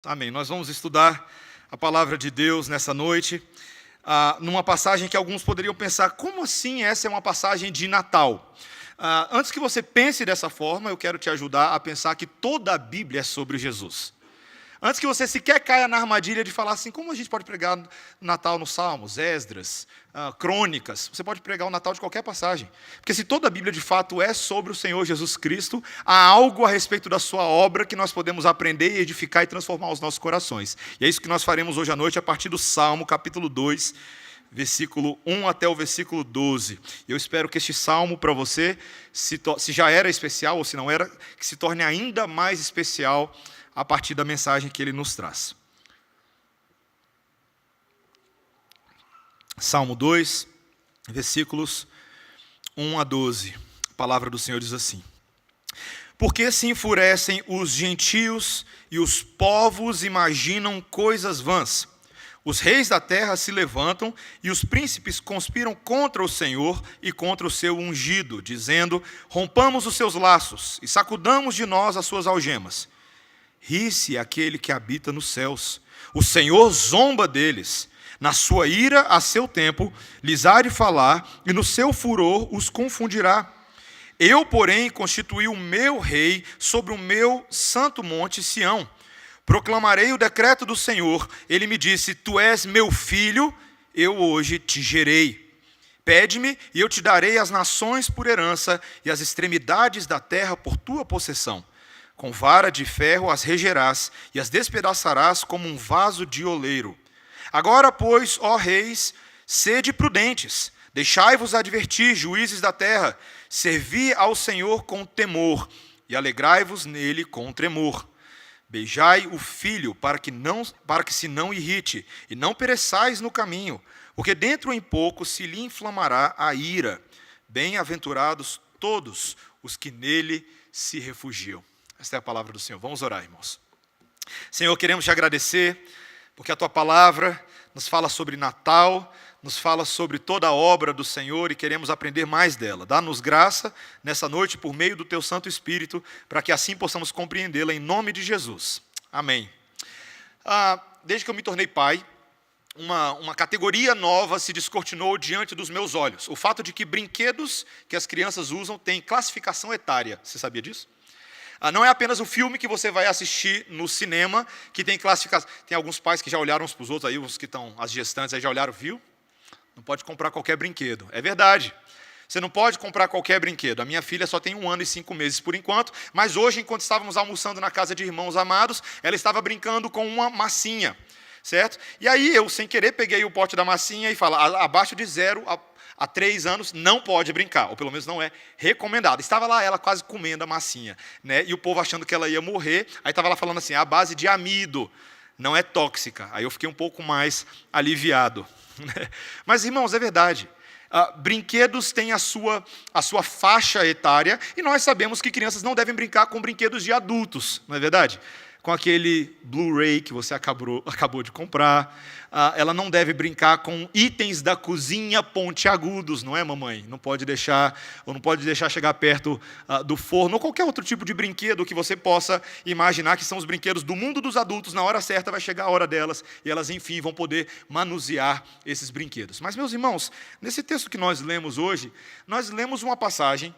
Amém. Nós vamos estudar a palavra de Deus nessa noite, numa passagem que alguns poderiam pensar, como assim essa é uma passagem de Natal? Antes que você pense dessa forma, eu quero te ajudar a pensar que toda a Bíblia é sobre Jesus. Antes que você sequer caia na armadilha de falar assim, como a gente pode pregar o Natal nos Salmos, Esdras, Crônicas, você pode pregar o Natal de qualquer passagem. Porque se toda a Bíblia de fato é sobre o Senhor Jesus Cristo, há algo a respeito da sua obra que nós podemos aprender e edificar e transformar os nossos corações. E é isso que nós faremos hoje à noite a partir do Salmo, capítulo 2, versículo 1 até o versículo 12. Eu espero que este salmo para você, se já era especial ou se não era, que se torne ainda mais especial a partir da mensagem que ele nos traz. Salmo 2, versículos 1 a 12. A palavra do Senhor diz assim: Por que se enfurecem os gentios e os povos imaginam coisas vãs? Os reis da terra se levantam e os príncipes conspiram contra o Senhor e contra o seu ungido, dizendo: rompamos os seus laços e sacudamos de nós as suas algemas. Ri-se aquele que habita nos céus. O Senhor zomba deles. Na sua ira, a seu tempo, lhes há de falar, e no seu furor os confundirá. Eu, porém, constituí o meu rei sobre o meu santo monte Sião. Proclamarei o decreto do Senhor. Ele me disse: tu és meu filho, eu hoje te gerei. Pede-me, e eu te darei as nações por herança, e as extremidades da terra por tua possessão. Com vara de ferro as regerás, e as despedaçarás como um vaso de oleiro. Agora, pois, ó reis, sede prudentes, deixai-vos advertir, juízes da terra, servi ao Senhor com temor, e alegrai-vos nele com tremor. Beijai o filho, para que se não irrite, e não pereçais no caminho, porque dentro em pouco se lhe inflamará a ira. Bem-aventurados todos os que nele se refugiam. Esta é a palavra do Senhor. Vamos orar, irmãos. Senhor, queremos te agradecer, porque a tua palavra nos fala sobre Natal, nos fala sobre toda a obra do Senhor e queremos aprender mais dela. Dá-nos graça nessa noite por meio do teu Santo Espírito, para que assim possamos compreendê-la em nome de Jesus. Amém. Desde que eu me tornei pai, uma categoria nova se descortinou diante dos meus olhos. O fato de que brinquedos que as crianças usam têm classificação etária. Você sabia disso? Não é apenas o filme que você vai assistir no cinema que tem classificação. Tem alguns pais que já olharam uns para os outros, aí os que estão, as gestantes aí já olharam, viu? Não pode comprar qualquer brinquedo. É verdade. Você não pode comprar qualquer brinquedo. A minha filha só tem 1 ano e 5 meses por enquanto, mas hoje, enquanto estávamos almoçando na casa de irmãos amados, ela estava brincando com uma massinha, certo? E aí eu, sem querer, peguei o pote da massinha e falo, abaixo de 0 a 3 anos não pode brincar, ou pelo menos não é recomendado. Estava lá ela quase comendo a massinha, né? E o povo achando que ela ia morrer, aí estava lá falando assim, a base de amido, não é tóxica. Aí eu fiquei um pouco mais aliviado. Mas, irmãos, é verdade. Brinquedos têm a sua faixa etária, e nós sabemos que crianças não devem brincar com brinquedos de adultos, não é verdade? Com aquele Blu-ray que você acabou de comprar. Ela não deve brincar com itens da cozinha pontiagudos, não é, mamãe? Não pode deixar chegar perto do forno, ou qualquer outro tipo de brinquedo que você possa imaginar que são os brinquedos do mundo dos adultos. Na hora certa vai chegar a hora delas, e elas, enfim, vão poder manusear esses brinquedos. Mas, meus irmãos, nesse texto que nós lemos hoje, nós lemos uma passagem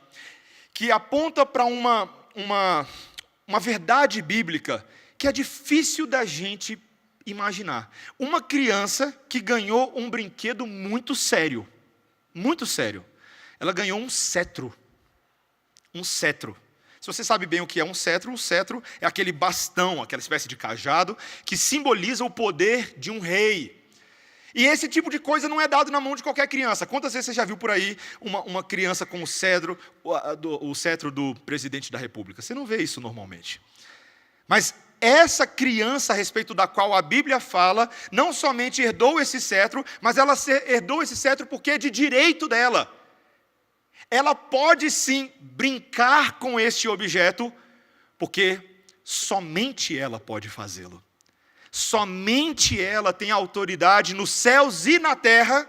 que aponta para uma verdade bíblica que é difícil da gente imaginar. Uma criança que ganhou um brinquedo muito sério. Muito sério. Ela ganhou um cetro. Um cetro. Se você sabe bem o que é um cetro é aquele bastão, aquela espécie de cajado, que simboliza o poder de um rei. E esse tipo de coisa não é dado na mão de qualquer criança. Quantas vezes você já viu por aí uma criança com o cetro do presidente da República? Você não vê isso normalmente. Mas essa criança a respeito da qual a Bíblia fala, não somente herdou esse cetro, mas ela herdou esse cetro porque é de direito dela. Ela pode sim brincar com este objeto, porque somente ela pode fazê-lo. Somente ela tem autoridade nos céus e na terra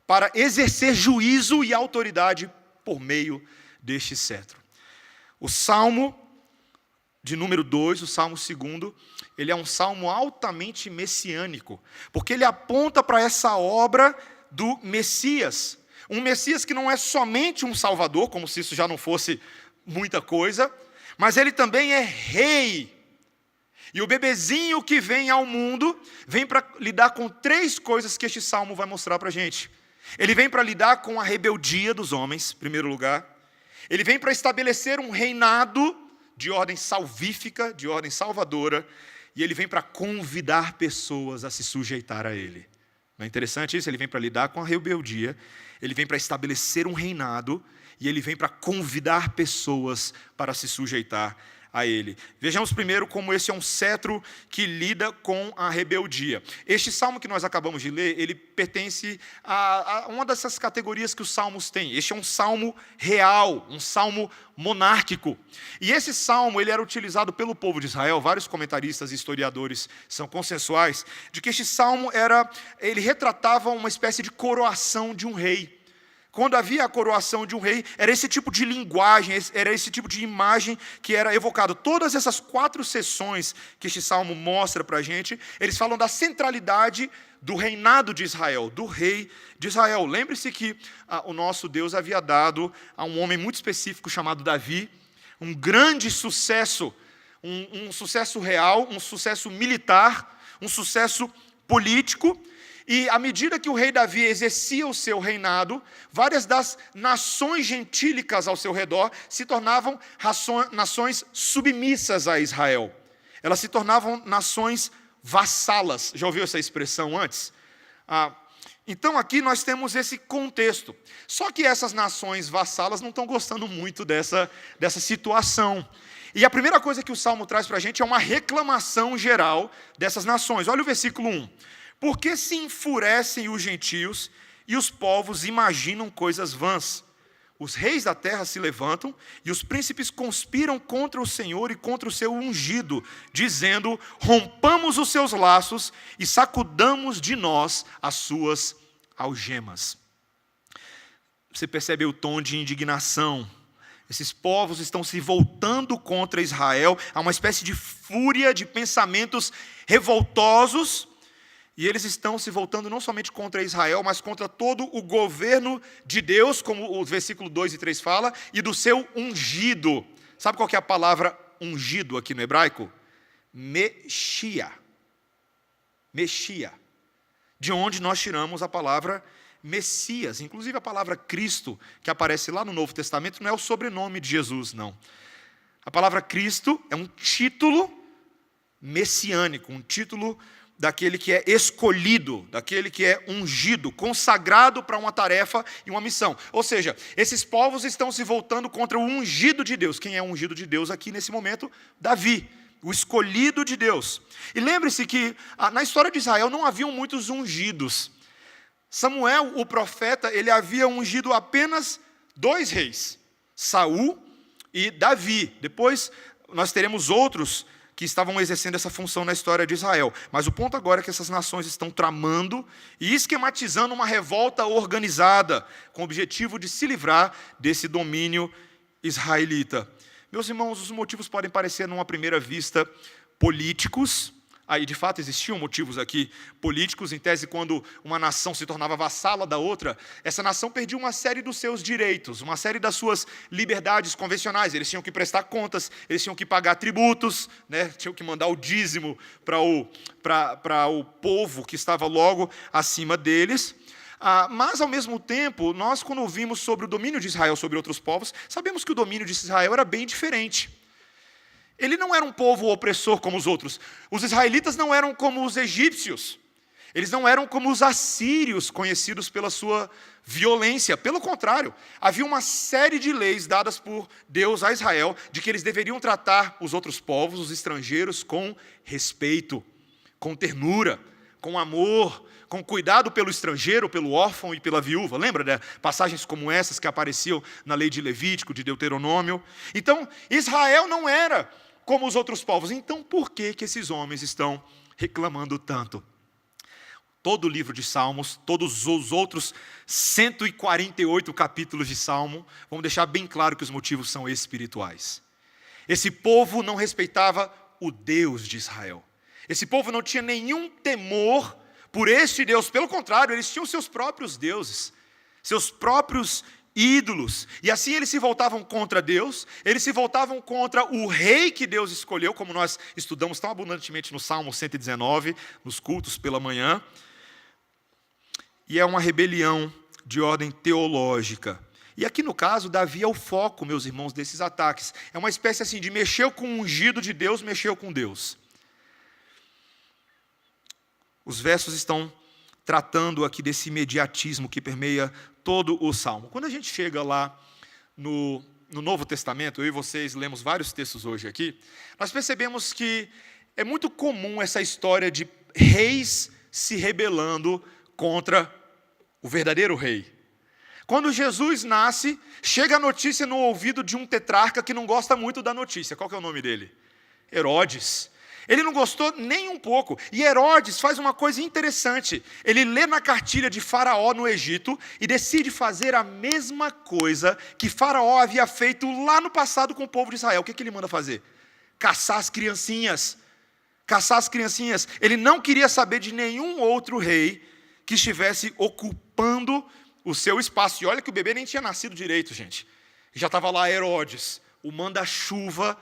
para exercer juízo e autoridade por meio deste cetro. O Salmo de número 2, o Salmo 2, ele é um salmo altamente messiânico, porque ele aponta para essa obra do Messias. Um Messias que não é somente um Salvador, como se isso já não fosse muita coisa, mas ele também é rei. E o bebezinho que vem ao mundo, vem para lidar com 3 coisas que este salmo vai mostrar para a gente. Ele vem para lidar com a rebeldia dos homens, em primeiro lugar. Ele vem para estabelecer um reinado de ordem salvífica, de ordem salvadora. E ele vem para convidar pessoas a se sujeitar a ele. Não é interessante isso? Ele vem para lidar com a rebeldia, ele vem para estabelecer um reinado, e ele vem para convidar pessoas para se sujeitar a ele. Vejamos primeiro como esse é um cetro que lida com a rebeldia. Este salmo que nós acabamos de ler, ele pertence a uma dessas categorias que os salmos têm. Este é um salmo real, um salmo monárquico. E esse salmo, ele era utilizado pelo povo de Israel. Vários comentaristas e historiadores são consensuais de que este salmo ele retratava uma espécie de coroação de um rei. Quando havia a coroação de um rei, era esse tipo de linguagem, era esse tipo de imagem que era evocado. Todas essas 4 sessões que este salmo mostra para a gente, eles falam da centralidade do reinado de Israel, do rei de Israel. Lembre-se que o nosso Deus havia dado a um homem muito específico chamado Davi, um grande sucesso, um sucesso real, um sucesso militar, um sucesso político. E à medida que o rei Davi exercia o seu reinado, várias das nações gentílicas ao seu redor se tornavam nações submissas a Israel. Elas se tornavam nações vassalas. Já ouviu essa expressão antes? Então aqui nós temos esse contexto. Só que essas nações vassalas não estão gostando muito dessa situação. E a primeira coisa que o Salmo traz para a gente é uma reclamação geral dessas nações. Olha o versículo 1. Por que se enfurecem os gentios e os povos imaginam coisas vãs? Os reis da terra se levantam e os príncipes conspiram contra o Senhor e contra o seu ungido, dizendo: rompamos os seus laços e sacudamos de nós as suas algemas. Você percebe o tom de indignação. Esses povos estão se voltando contra Israel, há uma espécie de fúria, de pensamentos revoltosos. E eles estão se voltando não somente contra Israel, mas contra todo o governo de Deus, como o versículo 2 e 3 fala, e do seu ungido. Sabe qual que é a palavra ungido aqui no hebraico? Meshia. Meshia. De onde nós tiramos a palavra Messias. Inclusive a palavra Cristo, que aparece lá no Novo Testamento, não é o sobrenome de Jesus, não. A palavra Cristo é um título messiânico, um título daquele que é escolhido, daquele que é ungido, consagrado para uma tarefa e uma missão. Ou seja, esses povos estão se voltando contra o ungido de Deus. Quem é o ungido de Deus aqui nesse momento? Davi, o escolhido de Deus. E lembre-se que na história de Israel não haviam muitos ungidos. Samuel, o profeta, ele havia ungido apenas 2 reis, Saul e Davi. Depois nós teremos outros que estavam exercendo essa função na história de Israel. Mas o ponto agora é que essas nações estão tramando e esquematizando uma revolta organizada, com o objetivo de se livrar desse domínio israelita. Meus irmãos, os motivos podem parecer, numa primeira vista, políticos. Aí, de fato, existiam motivos aqui políticos. Em tese, quando uma nação se tornava vassala da outra, essa nação perdia uma série dos seus direitos, uma série das suas liberdades convencionais. Eles tinham que prestar contas, eles tinham que pagar tributos, né? Tinham que mandar o dízimo para o povo que estava logo acima deles. Mas, ao mesmo tempo, nós, quando ouvimos sobre o domínio de Israel sobre outros povos, sabemos que o domínio de Israel era bem diferente. Ele não era um povo opressor como os outros. Os israelitas não eram como os egípcios. Eles não eram como os assírios, conhecidos pela sua violência. Pelo contrário, havia uma série de leis dadas por Deus a Israel, de que eles deveriam tratar os outros povos, os estrangeiros, com respeito, com ternura, com amor, com cuidado pelo estrangeiro, pelo órfão e pela viúva. Lembra de passagens como essas que apareciam na lei de Levítico, de Deuteronômio? Então, Israel não era como os outros povos. Então, por que esses homens estão reclamando tanto? Todo o livro de Salmos, todos os outros 148 capítulos de Salmo, vão deixar bem claro que os motivos são espirituais. Esse povo não respeitava o Deus de Israel. Esse povo não tinha nenhum temor por este Deus. Pelo contrário, eles tinham seus próprios deuses, seus próprios ídolos. E assim eles se voltavam contra Deus, eles se voltavam contra o rei que Deus escolheu, como nós estudamos tão abundantemente no Salmo 119, nos cultos pela manhã. E é uma rebelião de ordem teológica. E aqui no caso, Davi é o foco, meus irmãos, desses ataques. É uma espécie assim de mexeu com o ungido de Deus, mexeu com Deus. Os versos estão tratando aqui desse imediatismo que permeia todo o Salmo. Quando a gente chega lá no Novo Testamento, eu e vocês lemos vários textos hoje aqui, nós percebemos que é muito comum essa história de reis se rebelando contra o verdadeiro rei. Quando Jesus nasce, chega a notícia no ouvido de um tetrarca que não gosta muito da notícia. Qual que é o nome dele? Herodes. Ele não gostou nem um pouco. E Herodes faz uma coisa interessante. Ele lê na cartilha de Faraó no Egito e decide fazer a mesma coisa que Faraó havia feito lá no passado com o povo de Israel. O que ele manda fazer? Caçar as criancinhas. Caçar as criancinhas. Ele não queria saber de nenhum outro rei que estivesse ocupando o seu espaço. E olha que o bebê nem tinha nascido direito, gente. Já estava lá Herodes, o manda-chuva,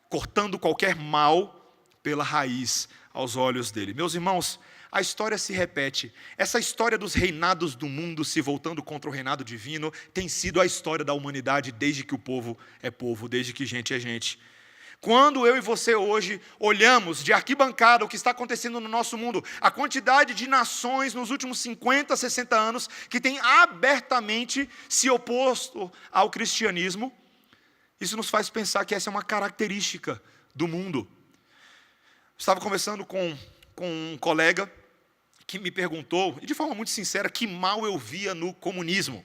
cortando qualquer mal pela raiz aos olhos dele. Meus irmãos, a história se repete. Essa história dos reinados do mundo se voltando contra o reinado divino tem sido a história da humanidade desde que o povo é povo, desde que gente é gente. Quando eu e você hoje olhamos de arquibancada o que está acontecendo no nosso mundo, a quantidade de nações nos últimos 50, 60 anos que têm abertamente se oposto ao cristianismo, isso nos faz pensar que essa é uma característica do mundo. Estava conversando com um colega que me perguntou, e de forma muito sincera, que mal eu via no comunismo,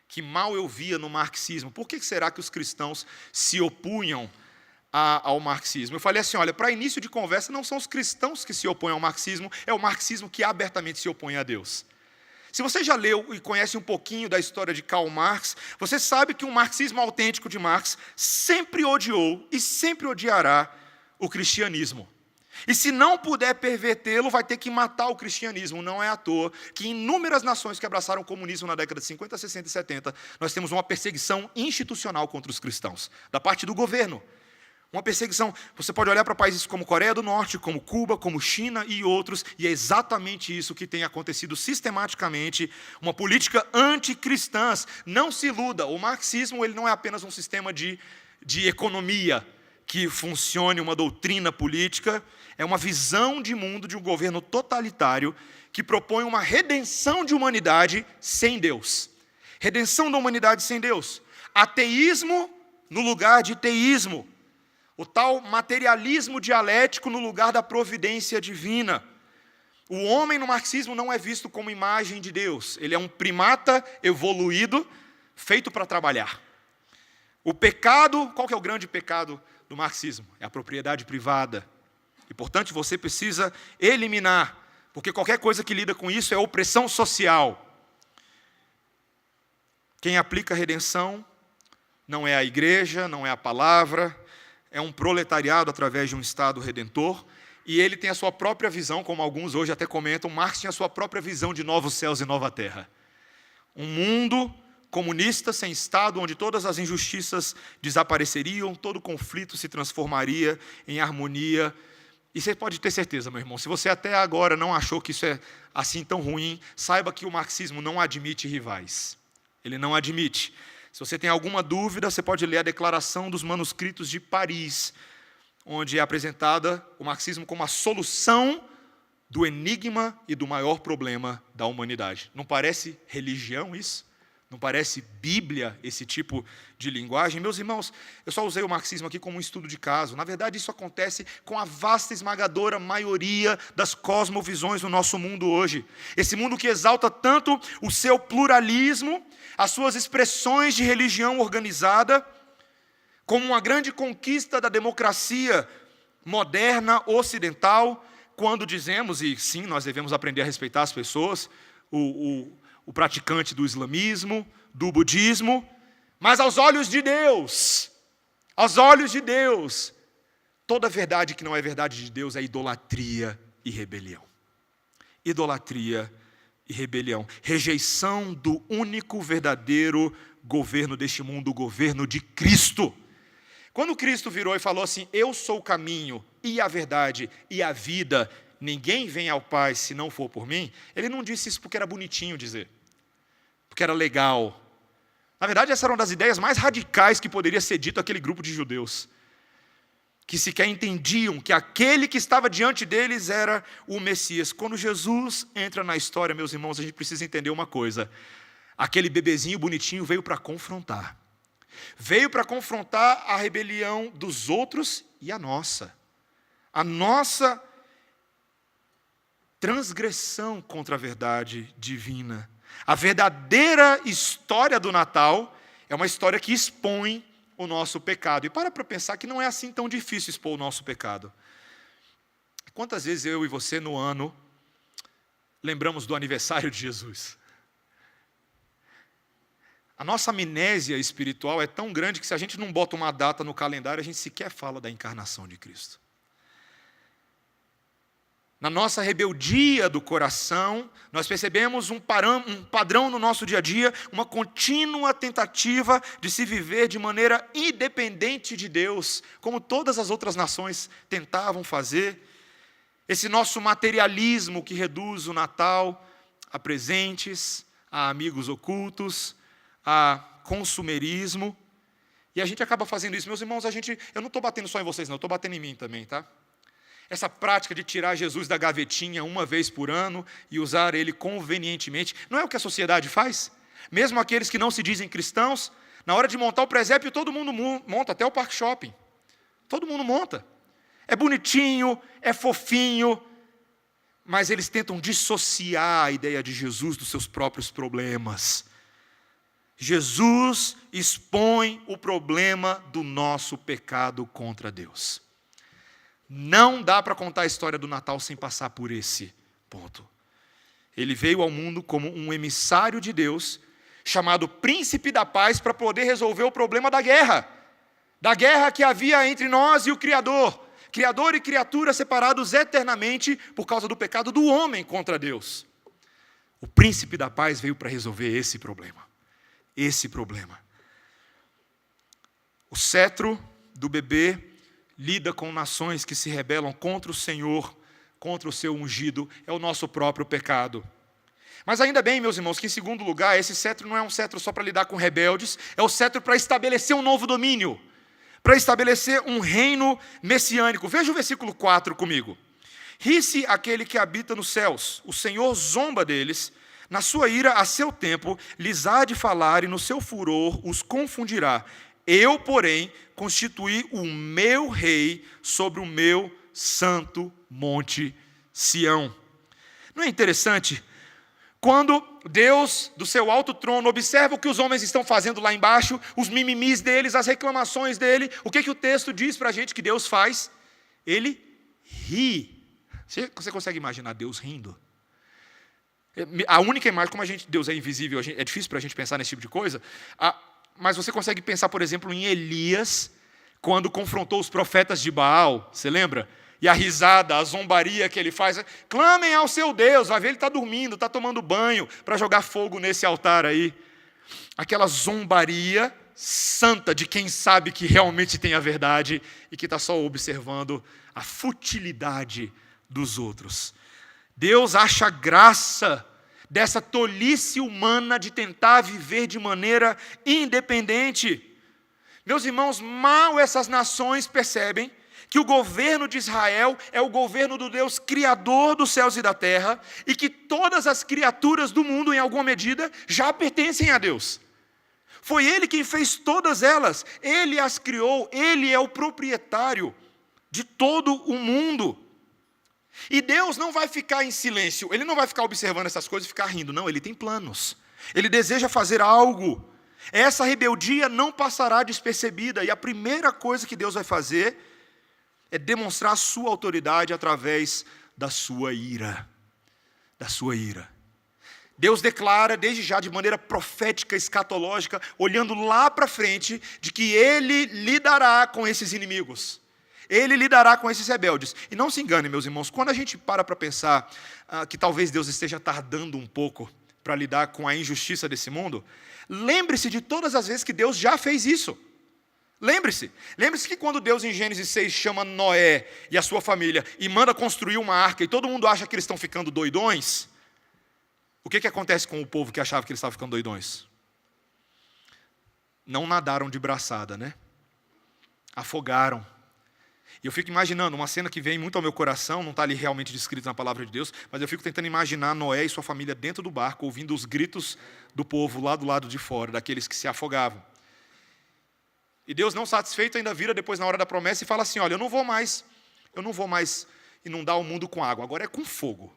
que mal eu via no marxismo. Por que será que os cristãos se opunham ao marxismo? Eu falei assim, olha, para início de conversa, não são os cristãos que se opõem ao marxismo, é o marxismo que abertamente se opõe a Deus. Se você já leu e conhece um pouquinho da história de Karl Marx, você sabe que o marxismo autêntico de Marx sempre odiou e sempre odiará o cristianismo. E se não puder pervertê-lo, vai ter que matar o cristianismo. Não é à toa que em inúmeras nações que abraçaram o comunismo na década de 50, 60 e 70, nós temos uma perseguição institucional contra os cristãos, da parte do governo. Uma perseguição, você pode olhar para países como Coreia do Norte, como Cuba, como China e outros, e é exatamente isso que tem acontecido sistematicamente, uma política anticristã. Não se iluda, o marxismo ele não é apenas um sistema de economia que funcione, uma doutrina política, é uma visão de mundo de um governo totalitário que propõe uma redenção de humanidade sem Deus. Redenção da humanidade sem Deus. Ateísmo no lugar de teísmo. O tal materialismo dialético no lugar da providência divina. O homem no marxismo não é visto como imagem de Deus. Ele é um primata evoluído, feito para trabalhar. O pecado, qual que é o grande pecado do marxismo? É a propriedade privada. E, portanto, você precisa eliminar, porque qualquer coisa que lida com isso é opressão social. Quem aplica a redenção não é a igreja, não é a palavra, é um proletariado através de um Estado redentor, e ele tem a sua própria visão, como alguns hoje até comentam, Marx tinha a sua própria visão de novos céus e nova terra. Um mundo comunista sem Estado, onde todas as injustiças desapareceriam, todo conflito se transformaria em harmonia. E você pode ter certeza, meu irmão, se você até agora não achou que isso é assim tão ruim, saiba que o marxismo não admite rivais. Ele não admite. Se você tem alguma dúvida, você pode ler a Declaração dos Manuscritos de Paris, onde é apresentada o marxismo como a solução do enigma e do maior problema da humanidade. Não parece religião isso? Não parece Bíblia esse tipo de linguagem? Meus irmãos, eu só usei o marxismo aqui como um estudo de caso. Na verdade, isso acontece com a vasta esmagadora maioria das cosmovisões no nosso mundo hoje. Esse mundo que exalta tanto o seu pluralismo, as suas expressões de religião organizada, como uma grande conquista da democracia moderna, ocidental, quando dizemos, e sim, nós devemos aprender a respeitar as pessoas, o praticante do islamismo, do budismo, mas aos olhos de Deus, toda verdade que não é verdade de Deus é idolatria e rebelião. Idolatria e rebelião. Rejeição do único verdadeiro governo deste mundo, o governo de Cristo. Quando Cristo virou e falou assim: eu sou o caminho e a verdade e a vida, ninguém vem ao Pai se não for por mim, ele não disse isso porque era bonitinho dizer, porque era legal. Na verdade, essa era uma das ideias mais radicais que poderia ser dito àquele grupo de judeus, que sequer entendiam que aquele que estava diante deles era o Messias. Quando Jesus entra na história, meus irmãos, a gente precisa entender uma coisa: aquele bebezinho bonitinho veio para confrontar. Veio para confrontar a rebelião dos outros e a nossa. A nossa transgressão contra a verdade divina. A verdadeira história do Natal é uma história que expõe o nosso pecado. E para pensar que não é assim tão difícil expor o nosso pecado. Quantas vezes eu e você no ano lembramos do aniversário de Jesus? A nossa amnésia espiritual é tão grande que se a gente não bota uma data no calendário, a gente sequer fala da encarnação de Cristo. Na nossa rebeldia do coração, nós percebemos um padrão no nosso dia a dia, uma contínua tentativa de se viver de maneira independente de Deus, como todas as outras nações tentavam fazer. Esse nosso materialismo que reduz o Natal a presentes, a amigos ocultos, a consumerismo, e a gente acaba fazendo isso. Meus irmãos, eu não estou batendo só em vocês, não, eu estou batendo em mim também, tá? Essa prática de tirar Jesus da gavetinha uma vez por ano e usar ele convenientemente, não é o que a sociedade faz? Mesmo aqueles que não se dizem cristãos, na hora de montar o presépio, todo mundo monta, até o Parque Shopping. Todo mundo monta. É bonitinho, é fofinho, mas eles tentam dissociar a ideia de Jesus dos seus próprios problemas. Jesus expõe o problema do nosso pecado contra Deus. Não dá para contar a história do Natal sem passar por esse ponto. Ele veio ao mundo como um emissário de Deus, chamado Príncipe da Paz, para poder resolver o problema da guerra que havia entre nós e o Criador e criatura separados eternamente por causa do pecado do homem contra Deus. O Príncipe da Paz veio para resolver esse problema. O cetro do bebê lida com nações que se rebelam contra o Senhor, contra o seu ungido, é o nosso próprio pecado. Mas ainda bem, meus irmãos, que em segundo lugar, esse cetro não é um cetro só para lidar com rebeldes, é o cetro para estabelecer um novo domínio, para estabelecer um reino messiânico. Veja o versículo 4 comigo. Ri-se aquele que habita nos céus, o Senhor zomba deles, na sua ira, a seu tempo, lhes há de falar e no seu furor os confundirá. Eu, porém, constituí o meu rei sobre o meu santo monte Sião. Não é interessante? Quando Deus, do seu alto trono, observa o que os homens estão fazendo lá embaixo, os mimimis deles, as reclamações dele, o que o texto diz para a gente que Deus faz? Ele ri. Você consegue imaginar Deus rindo? A única imagem, como Deus é invisível, é difícil para a gente pensar nesse tipo de coisa, mas você consegue pensar, por exemplo, em Elias, quando confrontou os profetas de Baal, você lembra? E a risada, a zombaria que ele faz, clamem ao seu Deus, vai ver, ele está dormindo, está tomando banho, para jogar fogo nesse altar aí. Aquela zombaria santa de quem sabe que realmente tem a verdade e que está só observando a futilidade dos outros. Deus acha graça dessa tolice humana de tentar viver de maneira independente. Meus irmãos, mal essas nações percebem que o governo de Israel é o governo do Deus criador dos céus e da terra, e que todas as criaturas do mundo, em alguma medida, já pertencem a Deus. Foi Ele quem fez todas elas, Ele as criou, Ele é o proprietário de todo o mundo. E Deus não vai ficar em silêncio, Ele não vai ficar observando essas coisas e ficar rindo, não, Ele tem planos. Ele deseja fazer algo. Essa rebeldia não passará despercebida, e a primeira coisa que Deus vai fazer é demonstrar a sua autoridade através da sua ira. Da sua ira. Deus declara, desde já, de maneira profética, escatológica, olhando lá para frente, de que Ele lidará com esses inimigos. Ele lidará com esses rebeldes. E não se engane, meus irmãos, quando a gente para pensar que talvez Deus esteja tardando um pouco para lidar com a injustiça desse mundo, lembre-se de todas as vezes que Deus já fez isso. Lembre-se que quando Deus em Gênesis 6 chama Noé e a sua família e manda construir uma arca e todo mundo acha que eles estão ficando doidões, o que acontece com o povo que achava que eles estavam ficando doidões? Não nadaram de braçada, né? Afogaram. E eu fico imaginando uma cena que vem muito ao meu coração, não está ali realmente descrito na palavra de Deus, mas eu fico tentando imaginar Noé e sua família dentro do barco, ouvindo os gritos do povo lá do lado de fora, daqueles que se afogavam. E Deus, não satisfeito, ainda vira depois na hora da promessa e fala assim, olha, eu não vou mais inundar o mundo com água, agora é com fogo.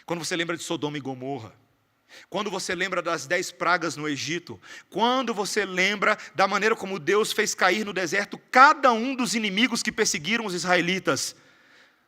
Quando você lembra de Sodoma e Gomorra, quando você lembra das 10 pragas no Egito, quando você lembra da maneira como Deus fez cair no deserto cada um dos inimigos que perseguiram os israelitas,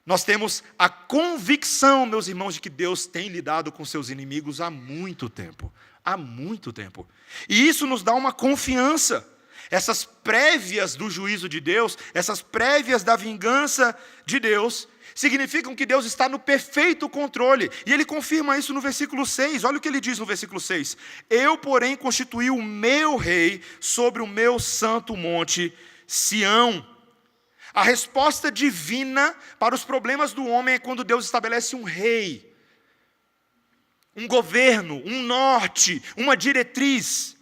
nós temos a convicção, meus irmãos, de que Deus tem lidado com seus inimigos há muito tempo. Há muito tempo. E isso nos dá uma confiança. Essas prévias do juízo de Deus, essas prévias da vingança de Deus, significam que Deus está no perfeito controle. E ele confirma isso no versículo 6. Olha o que ele diz no versículo 6. Eu, porém, constituí o meu rei sobre o meu santo monte, Sião. A resposta divina para os problemas do homem é quando Deus estabelece um rei, um governo, um norte, uma diretriz,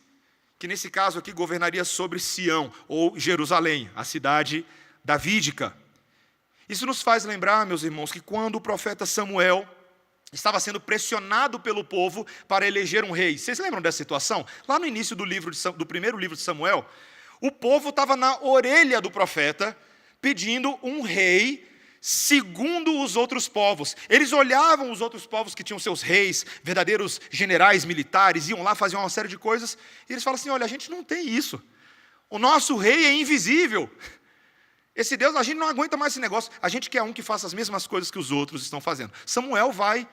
que nesse caso aqui governaria sobre Sião, ou Jerusalém, a cidade davídica. Isso nos faz lembrar, meus irmãos, que quando o profeta Samuel estava sendo pressionado pelo povo para eleger um rei, vocês lembram dessa situação? Lá no início do primeiro livro de Samuel, o povo estava na orelha do profeta, pedindo um rei segundo os outros povos. Eles olhavam os outros povos que tinham seus reis, verdadeiros generais militares, iam lá, faziam uma série de coisas, e eles falam assim, olha, a gente não tem isso. O nosso rei é invisível. Esse Deus, a gente não aguenta mais esse negócio. A gente quer um que faça as mesmas coisas que os outros estão fazendo. Samuel vai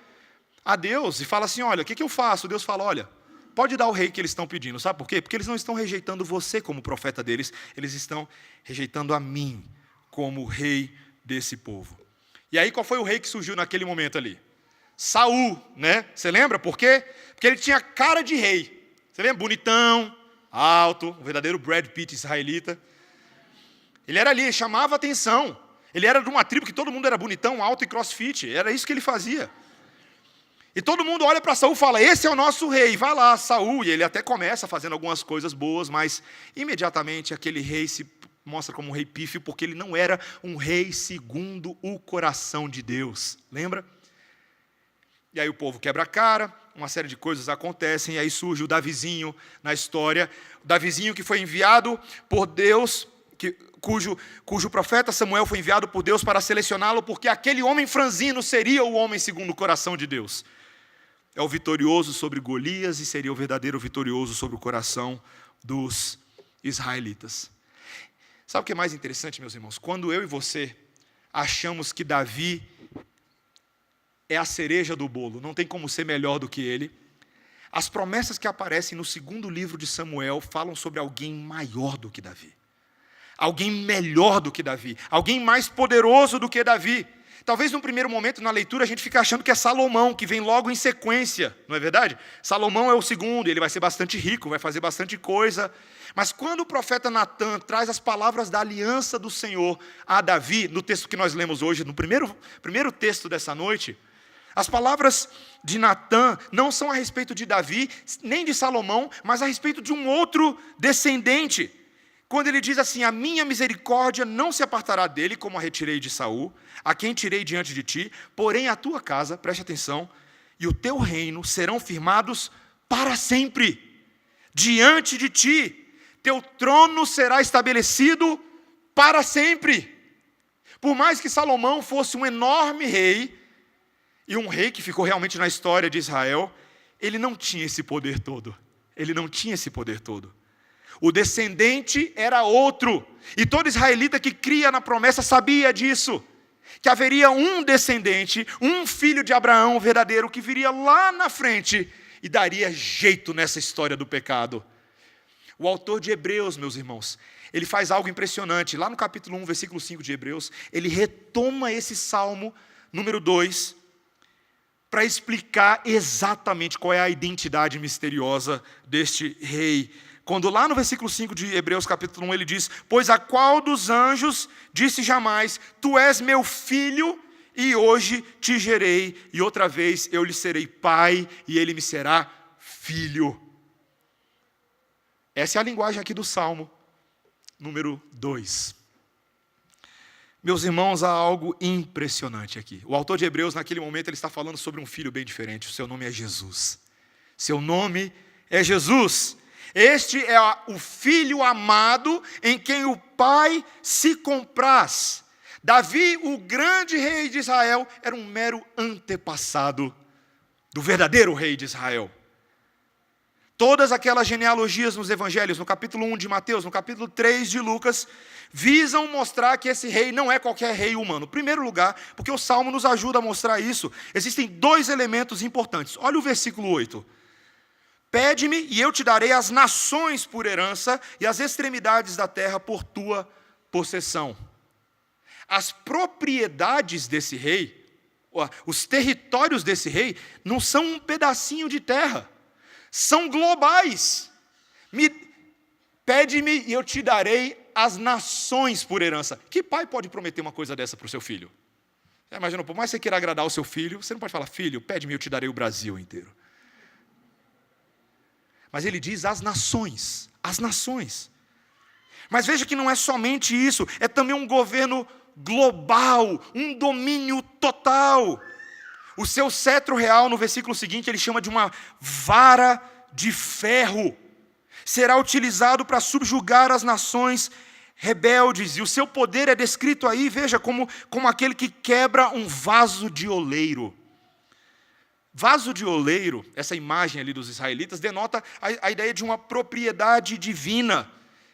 a Deus e fala assim, olha, o que eu faço? Deus fala, olha, pode dar o rei que eles estão pedindo. Sabe por quê? Porque eles não estão rejeitando você como profeta deles, eles estão rejeitando a mim como rei desse povo. E aí qual foi o rei que surgiu naquele momento ali? Saul, né? Você lembra por quê? Porque ele tinha cara de rei. Você lembra? Bonitão, alto, um verdadeiro Brad Pitt israelita. Ele era ali, ele chamava atenção. Ele era de uma tribo que todo mundo era bonitão, alto e crossfit. Era isso que ele fazia. E todo mundo olha para Saul e fala, esse é o nosso rei. Vai lá, Saul. E ele até começa fazendo algumas coisas boas, mas imediatamente aquele rei se mostra como um rei pífio, porque ele não era um rei segundo o coração de Deus. Lembra? E aí o povo quebra a cara, uma série de coisas acontecem, e aí surge o Davizinho na história. O Davizinho que foi enviado por Deus, cujo profeta Samuel foi enviado por Deus para selecioná-lo, porque aquele homem franzino seria o homem segundo o coração de Deus. É o vitorioso sobre Golias e seria o verdadeiro vitorioso sobre o coração dos israelitas. Sabe o que é mais interessante, meus irmãos? Quando eu e você achamos que Davi é a cereja do bolo, não tem como ser melhor do que ele, as promessas que aparecem no segundo livro de Samuel falam sobre alguém maior do que Davi. Alguém melhor do que Davi, alguém mais poderoso do que Davi. Talvez num primeiro momento na leitura a gente fique achando que é Salomão, que vem logo em sequência, não é verdade? Salomão é o segundo, ele vai ser bastante rico, vai fazer bastante coisa. Mas quando o profeta Natã traz as palavras da aliança do Senhor a Davi, no texto que nós lemos hoje, no primeiro texto dessa noite, as palavras de Natã não são a respeito de Davi, nem de Salomão, mas a respeito de um outro descendente. Quando ele diz assim, a minha misericórdia não se apartará dele, como a retirei de Saul, a quem tirei diante de ti, porém a tua casa, preste atenção, e o teu reino serão firmados para sempre, diante de ti, teu trono será estabelecido para sempre. Por mais que Salomão fosse um enorme rei, e um rei que ficou realmente na história de Israel, ele não tinha esse poder todo. Ele não tinha esse poder todo. O descendente era outro. E todo israelita que cria na promessa sabia disso. Que haveria um descendente, um filho de Abraão verdadeiro, que viria lá na frente e daria jeito nessa história do pecado. O autor de Hebreus, meus irmãos, ele faz algo impressionante. Lá no capítulo 1, versículo 5 de Hebreus, ele retoma esse Salmo número 2 para explicar exatamente qual é a identidade misteriosa deste rei. Quando lá no versículo 5 de Hebreus capítulo 1 ele diz: pois a qual dos anjos disse jamais, tu és meu filho, e hoje te gerei, e outra vez eu lhe serei pai, e ele me será filho. Essa é a linguagem aqui do Salmo número 2. Meus irmãos, há algo impressionante aqui. O autor de Hebreus, naquele momento, ele está falando sobre um filho bem diferente. O seu nome é Jesus. Seu nome é Jesus. Este é o filho amado em quem o Pai se compraz. Davi, o grande rei de Israel, era um mero antepassado do verdadeiro rei de Israel. Todas aquelas genealogias nos evangelhos, no capítulo 1 de Mateus, no capítulo 3 de Lucas, visam mostrar que esse rei não é qualquer rei humano. Em primeiro lugar, porque o Salmo nos ajuda a mostrar isso, existem dois elementos importantes. Olha o versículo 8. Pede-me e eu te darei as nações por herança e as extremidades da terra por tua possessão. As propriedades desse rei, os territórios desse rei, não são um pedacinho de terra. São globais. Pede-me e eu te darei as nações por herança. Que pai pode prometer uma coisa dessa para o seu filho? Você imagina, por mais que você queira agradar o seu filho, você não pode falar, filho, pede-me e eu te darei o Brasil inteiro. Mas ele diz as nações, as nações. Mas veja que não é somente isso, é também um governo global, um domínio total. O seu cetro real, no versículo seguinte, ele chama de uma vara de ferro. Será utilizado para subjugar as nações rebeldes. E o seu poder é descrito aí, veja, como aquele que quebra um vaso de oleiro. Vaso de oleiro, essa imagem ali dos israelitas, denota a ideia de uma propriedade divina.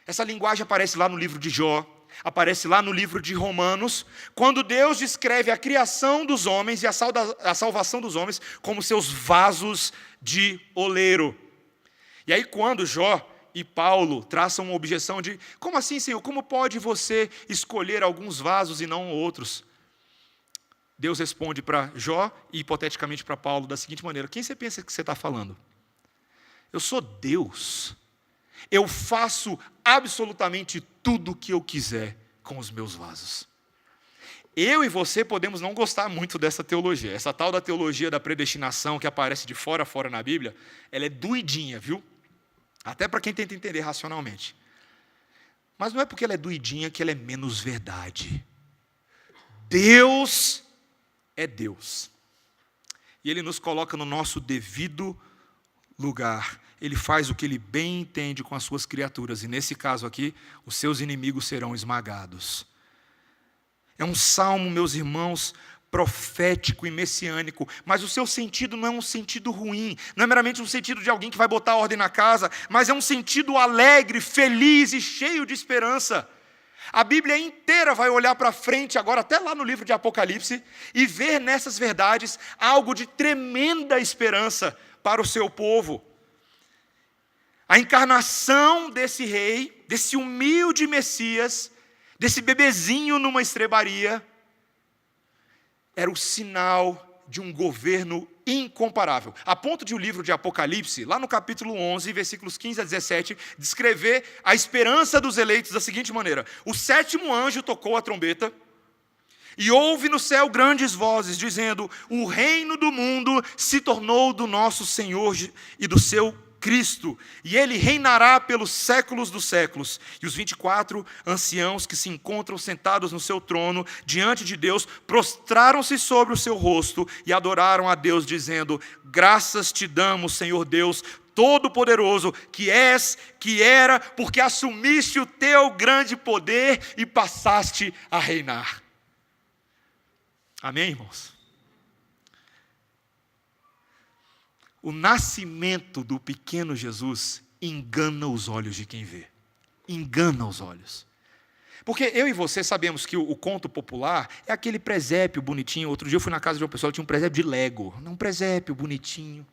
Essa linguagem aparece lá no livro de Jó, aparece lá no livro de Romanos, quando Deus descreve a criação dos homens e a salvação dos homens como seus vasos de oleiro. E aí quando Jó e Paulo traçam uma objeção de, como assim, Senhor, como pode você escolher alguns vasos e não outros? Deus responde para Jó e hipoteticamente para Paulo da seguinte maneira: quem você pensa que você está falando? Eu sou Deus. Eu faço absolutamente tudo o que eu quiser com os meus vasos. Eu e você podemos não gostar muito dessa teologia. Essa tal da teologia da predestinação que aparece de fora a fora na Bíblia, ela é doidinha, viu? Até para quem tenta entender racionalmente. Mas não é porque ela é doidinha que ela é menos verdade. Deus é Deus. E Ele nos coloca no nosso devido lugar. Ele faz o que Ele bem entende com as suas criaturas. E nesse caso aqui, os seus inimigos serão esmagados. É um salmo, meus irmãos, profético e messiânico. Mas o seu sentido não é um sentido ruim. Não é meramente um sentido de alguém que vai botar ordem na casa. Mas é um sentido alegre, feliz e cheio de esperança. A Bíblia inteira vai olhar para frente agora, até lá no livro de Apocalipse, e ver nessas verdades algo de tremenda esperança para o seu povo. A encarnação desse rei, desse humilde Messias, desse bebezinho numa estrebaria, era o sinal de um governo incomparável. A ponto de o livro de Apocalipse, lá no capítulo 11, versículos 15 a 17, descrever a esperança dos eleitos da seguinte maneira: o sétimo anjo tocou a trombeta, e houve no céu grandes vozes, dizendo: o reino do mundo se tornou do nosso Senhor e do seu Cristo, e Ele reinará pelos séculos dos séculos. E os 24 anciãos que se encontram sentados no seu trono, diante de Deus, prostraram-se sobre o seu rosto e adoraram a Deus, dizendo: graças te damos, Senhor Deus Todo-Poderoso, que és, que era, porque assumiste o teu grande poder e passaste a reinar. Amém, irmãos? O nascimento do pequeno Jesus engana os olhos de quem vê. Engana os olhos. Porque eu e você sabemos que o conto popular é aquele presépio bonitinho. Outro dia eu fui na casa de uma pessoa que tinha um presépio de Lego. Um presépio bonitinho.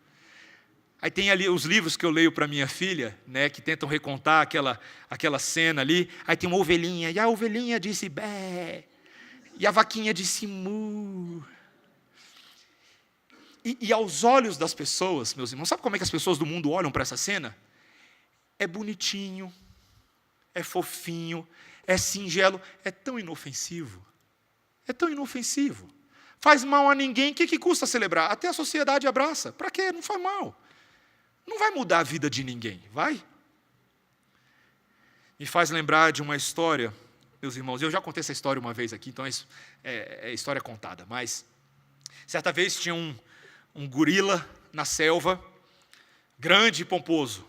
Aí tem ali os livros que eu leio para minha filha, né, que tentam recontar aquela cena ali. Aí tem uma ovelhinha, e a ovelhinha disse bé, e a vaquinha disse mu. E aos olhos das pessoas, meus irmãos, sabe como é que as pessoas do mundo olham para essa cena? É bonitinho, é fofinho, é singelo, é tão inofensivo. É tão inofensivo. Faz mal a ninguém, o que custa celebrar? Até a sociedade abraça. Para quê? Não faz mal. Não vai mudar a vida de ninguém, vai? Me faz lembrar de uma história, meus irmãos. Eu já contei essa história uma vez aqui, então é história contada. Mas, certa vez tinha um gorila na selva, grande e pomposo.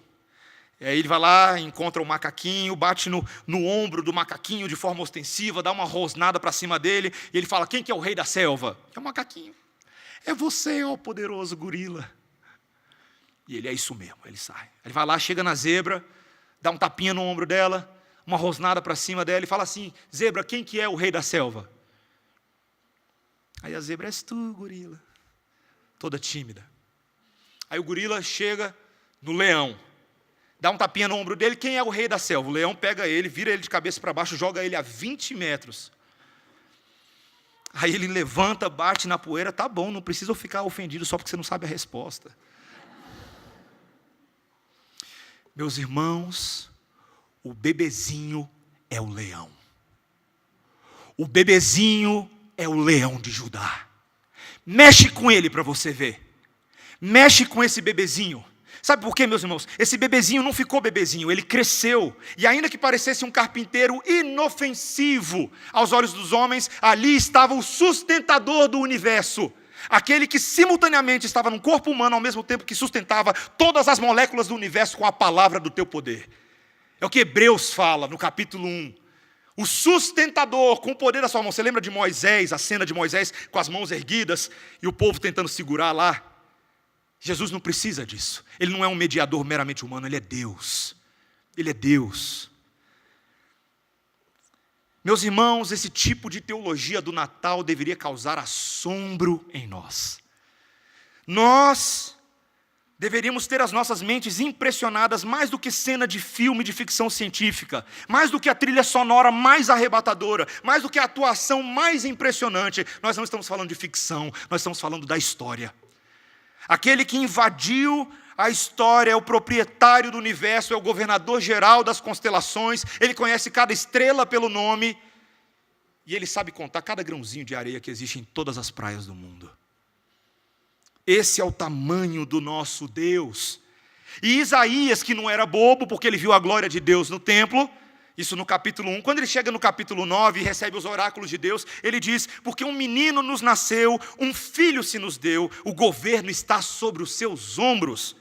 E aí ele vai lá, encontra o macaquinho, bate no ombro do macaquinho de forma ostensiva, dá uma rosnada para cima dele, e ele fala, quem que é o rei da selva? É o macaquinho. É você, ó poderoso gorila. E ele, é isso mesmo, ele sai. Ele vai lá, chega na zebra, dá um tapinha no ombro dela, uma rosnada para cima dela, e fala assim, zebra, quem que é o rei da selva? Aí a zebra, és tu, gorila. Toda tímida. Aí o gorila chega no leão, dá um tapinha no ombro dele, quem é o rei da selva? O leão pega ele, vira ele de cabeça para baixo, joga ele a 20 metros. Aí ele levanta, bate na poeira, tá bom, não precisa ficar ofendido só porque você não sabe a resposta. Meus irmãos, o bebezinho é o leão. O bebezinho é o leão de Judá. Mexe com ele para você ver. Mexe com esse bebezinho. Sabe por quê, meus irmãos? Esse bebezinho não ficou bebezinho, ele cresceu. E ainda que parecesse um carpinteiro inofensivo aos olhos dos homens, ali estava o sustentador do universo. Aquele que simultaneamente estava num corpo humano, ao mesmo tempo que sustentava todas as moléculas do universo com a palavra do teu poder. É o que Hebreus fala no capítulo 1. O sustentador com o poder da sua mão. Você lembra de Moisés, a cena de Moisés com as mãos erguidas e o povo tentando segurar lá? Jesus não precisa disso. Ele não é um mediador meramente humano, ele é Deus. Ele é Deus. Meus irmãos, esse tipo de teologia do Natal deveria causar assombro em nós. Nós deveríamos ter as nossas mentes impressionadas mais do que cena de filme de ficção científica, mais do que a trilha sonora mais arrebatadora, mais do que a atuação mais impressionante. Nós não estamos falando de ficção, nós estamos falando da história. Aquele que invadiu a história é o proprietário do universo, é o governador geral das constelações, ele conhece cada estrela pelo nome, e ele sabe contar cada grãozinho de areia que existe em todas as praias do mundo. Esse é o tamanho do nosso Deus. E Isaías, que não era bobo, porque ele viu a glória de Deus no templo, isso no capítulo 1, quando ele chega no capítulo 9 e recebe os oráculos de Deus, ele diz, porque um menino nos nasceu, um filho se nos deu, o governo está sobre os seus ombros.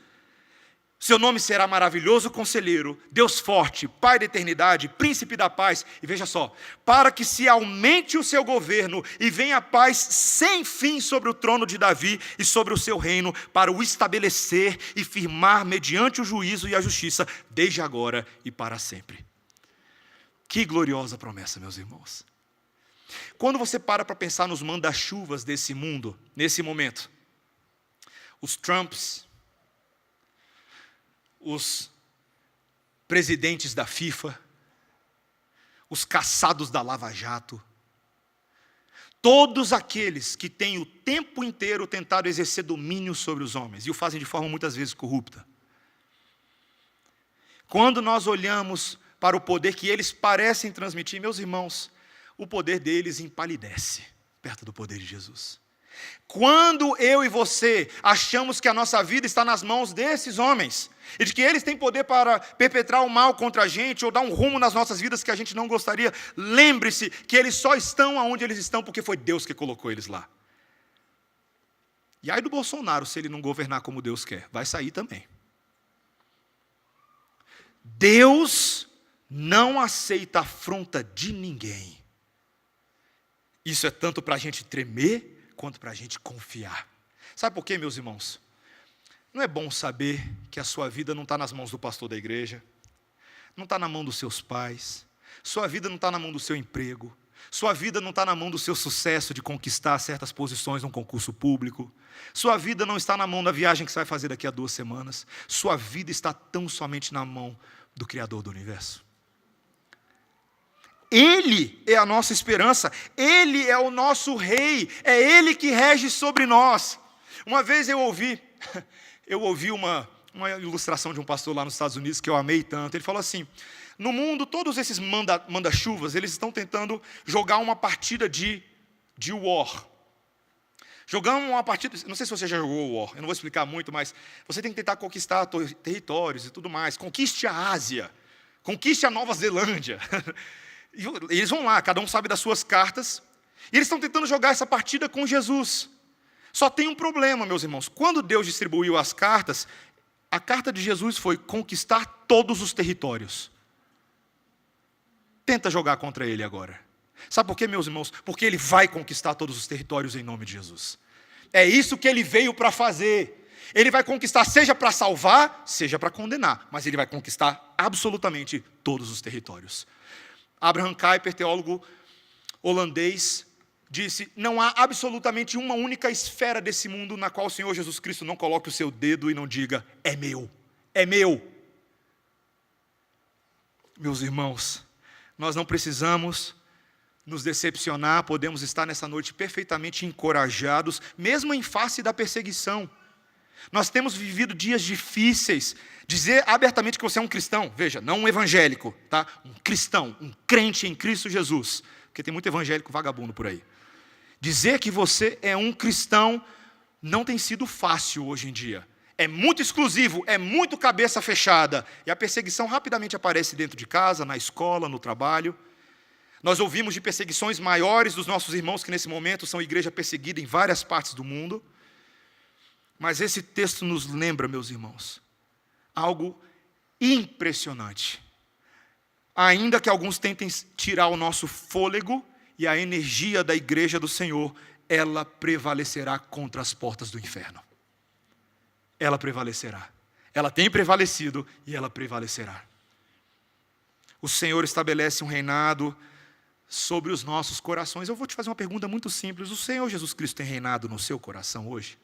Seu nome será maravilhoso conselheiro, Deus forte, Pai da eternidade, príncipe da paz. E veja só, para que se aumente o seu governo e venha a paz sem fim sobre o trono de Davi e sobre o seu reino, para o estabelecer e firmar mediante o juízo e a justiça, desde agora e para sempre. Que gloriosa promessa, meus irmãos. Quando você para pensar nos manda-chuvas desse mundo, nesse momento, os Trumps, os presidentes da FIFA, os caçados da Lava Jato, todos aqueles que têm o tempo inteiro tentado exercer domínio sobre os homens, e o fazem de forma muitas vezes corrupta. Quando nós olhamos para o poder que eles parecem transmitir, meus irmãos, o poder deles empalidece perto do poder de Jesus. Quando eu e você achamos que a nossa vida está nas mãos desses homens, e de que eles têm poder para perpetrar o mal contra a gente, ou dar um rumo nas nossas vidas que a gente não gostaria, lembre-se que eles só estão onde eles estão porque foi Deus que colocou eles lá. E aí do Bolsonaro, se ele não governar como Deus quer, vai sair também. Deus não aceita afronta de ninguém. Isso é tanto para a gente tremer, quanto para a gente confiar. Sabe por quê, meus irmãos? Não é bom saber que a sua vida não está nas mãos do pastor da igreja, não está na mão dos seus pais, sua vida não está na mão do seu emprego, Sua vida não está na mão do seu sucesso de conquistar certas posições num concurso público. Sua vida não está na mão da viagem que você vai fazer daqui a 2 semanas. Sua vida está tão somente na mão do Criador do Universo. Ele é a nossa esperança, Ele é o nosso Rei, é Ele que rege sobre nós. Uma vez eu ouvi uma ilustração de um pastor lá nos Estados Unidos que eu amei tanto. Ele falou assim: no mundo, todos esses manda-chuvas, eles estão tentando jogar uma partida de war. Jogando uma partida, não sei se você já jogou war, eu não vou explicar muito, mas você tem que tentar conquistar territórios e tudo mais. Conquiste a Ásia, conquiste a Nova Zelândia. E eles vão lá, cada um sabe das suas cartas, e eles estão tentando jogar essa partida com Jesus. Só tem um problema, meus irmãos. Quando Deus distribuiu as cartas, a carta de Jesus foi conquistar todos os territórios. Tenta jogar contra ele agora. Sabe por quê, meus irmãos? Porque ele vai conquistar todos os territórios em nome de Jesus. É isso que ele veio para fazer. Ele vai conquistar, seja para salvar, seja para condenar, mas ele vai conquistar absolutamente todos os territórios. Abraham Kuyper, teólogo holandês, disse: não há absolutamente uma única esfera desse mundo na qual o Senhor Jesus Cristo não coloque o seu dedo e não diga: é meu, é meu. Meus irmãos, nós não precisamos nos decepcionar, podemos estar nessa noite perfeitamente encorajados, mesmo em face da perseguição. Nós temos vivido dias difíceis. Dizer abertamente que você é um cristão, veja, não um evangélico, tá? Um cristão, um crente em Cristo Jesus, porque tem muito evangélico vagabundo por aí. Dizer que você é um cristão não tem sido fácil hoje em dia. É muito exclusivo, é muito cabeça fechada. E a perseguição rapidamente aparece dentro de casa, na escola, no trabalho. Nós ouvimos de perseguições maiores dos nossos irmãos que nesse momento são igreja perseguida em várias partes do mundo. Mas esse texto nos lembra, meus irmãos, algo impressionante. Ainda que alguns tentem tirar o nosso fôlego e a energia da igreja do Senhor, ela prevalecerá contra as portas do inferno. Ela prevalecerá. Ela tem prevalecido e ela prevalecerá. O Senhor estabelece um reinado sobre os nossos corações. Eu vou te fazer uma pergunta muito simples. O Senhor Jesus Cristo tem reinado no seu coração hoje?